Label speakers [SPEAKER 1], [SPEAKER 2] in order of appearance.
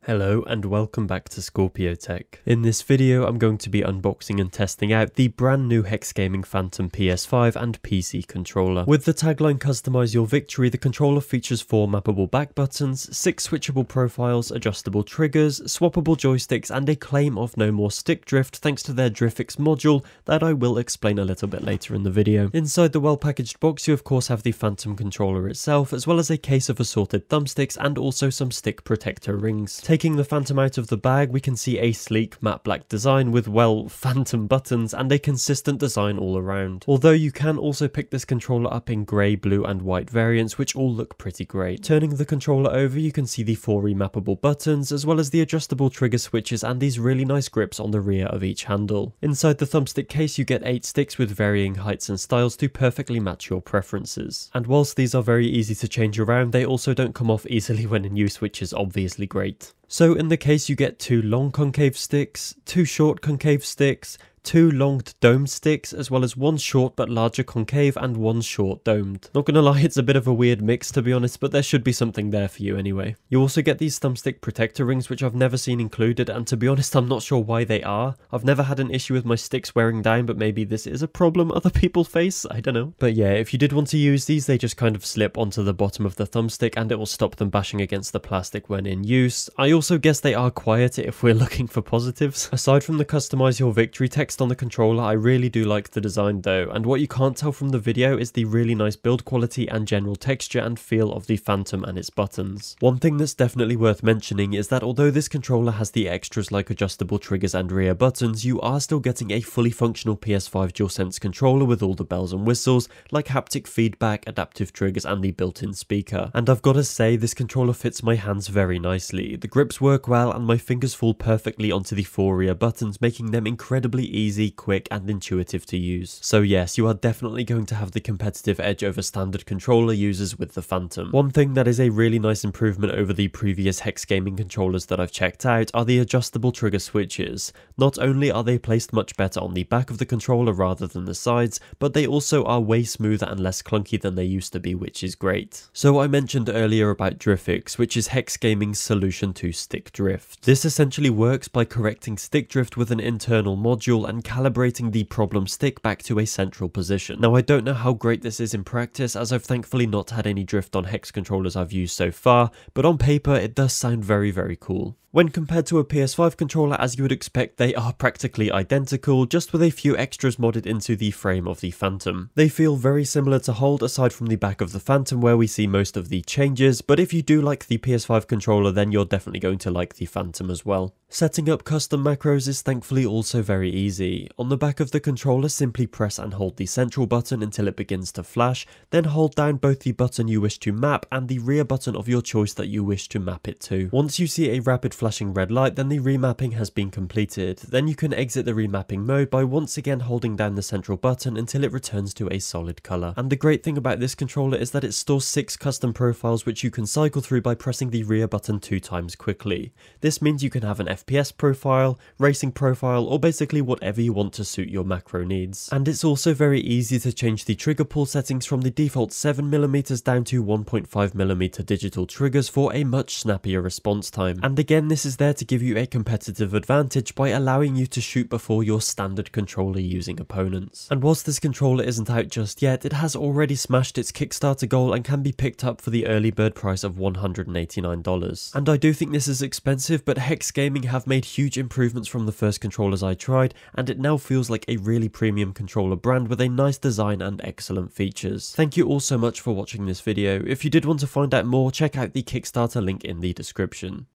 [SPEAKER 1] Hello and welcome back to Scorpio Tech. In this video I'm going to be unboxing and testing out the brand new Hex Gaming Phantom PS5 and PC controller. With the tagline "Customize your victory," the controller features 4 mappable back buttons, 6 switchable profiles, adjustable triggers, swappable joysticks and a claim of no more stick drift thanks to their DriftFix module that I will explain a little bit later in the video. Inside the well packaged box you of course have the Phantom controller itself, as well as a case of assorted thumbsticks and also some stick protector rings. Taking the Phantom out of the bag, we can see a sleek matte black design with, well, Phantom buttons and a consistent design all around. Although you can also pick this controller up in grey, blue and white variants, which all look pretty great. Turning the controller over, you can see the 4 remappable buttons, as well as the adjustable trigger switches and these really nice grips on the rear of each handle. Inside the thumbstick case you get 8 sticks with varying heights and styles to perfectly match your preferences. And whilst these are very easy to change around, they also don't come off easily when in use, which is obviously great. So in the case you get 2 long concave sticks, 2 short concave sticks, 2 long domed sticks, as well as 1 short but larger concave and 1 short domed. Not gonna lie, it's a bit of a weird mix to be honest, but there should be something there for you anyway. You also get these thumbstick protector rings, which I've never seen included, and to be honest I'm not sure why they are. I've never had an issue with my sticks wearing down, but maybe this is a problem other people face, I don't know. But yeah, if you did want to use these, they just kind of slip onto the bottom of the thumbstick and it will stop them bashing against the plastic when in use. I also guess they are quieter if we're looking for positives. Aside from the "Customize your victory" text on the controller, I really do like the design though, and what you can't tell from the video is the really nice build quality and general texture and feel of the Phantom and its buttons. One thing that's definitely worth mentioning is that although this controller has the extras like adjustable triggers and rear buttons, you are still getting a fully functional PS5 DualSense controller with all the bells and whistles like haptic feedback, adaptive triggers and the built-in speaker. And I've got to say, this controller fits my hands very nicely. The grips work well and my fingers fall perfectly onto the 4 rear buttons, making them incredibly easy, quick and intuitive to use. So yes, you are definitely going to have the competitive edge over standard controller users with the Phantom. One thing that is a really nice improvement over the previous Hex Gaming controllers that I've checked out are the adjustable trigger switches. Not only are they placed much better on the back of the controller rather than the sides, but they also are way smoother and less clunky than they used to be, which is great. So I mentioned earlier about DriftFix, which is Hex Gaming's solution to stick drift. This essentially works by correcting stick drift with an internal module and calibrating the problem stick back to a central position. Now I don't know how great this is in practice, as I've thankfully not had any drift on Hex controllers I've used so far, but on paper it does sound very cool. When compared to a PS5 controller, as you would expect, they are practically identical, just with a few extras modded into the frame of the Phantom. They feel very similar to hold, aside from the back of the Phantom where we see most of the changes, but if you do like the PS5 controller then you're definitely going to like the Phantom as well. Setting up custom macros is thankfully also very easy. On the back of the controller, simply press and hold the central button until it begins to flash, then hold down both the button you wish to map and the rear button of your choice that you wish to map it to. Once you see a rapid flashing red light, then the remapping has been completed. Then you can exit the remapping mode by once again holding down the central button until it returns to a solid colour. And the great thing about this controller is that it stores 6 custom profiles which you can cycle through by pressing the rear button 2 times quickly. This means you can have an FPS profile, racing profile, or basically whatever you want to suit your macro needs. And it's also very easy to change the trigger pull settings from the default 7mm down to 1.5mm digital triggers for a much snappier response time. And again, this is there to give you a competitive advantage by allowing you to shoot before your standard controller using opponents. And whilst this controller isn't out just yet, it has already smashed its Kickstarter goal and can be picked up for the early bird price of $189. And I do think this is expensive, but Hex Gaming have made huge improvements from the first controllers I tried, and it now feels like a really premium controller brand with a nice design and excellent features. Thank you all so much for watching this video. If you did want to find out more, check out the Kickstarter link in the description.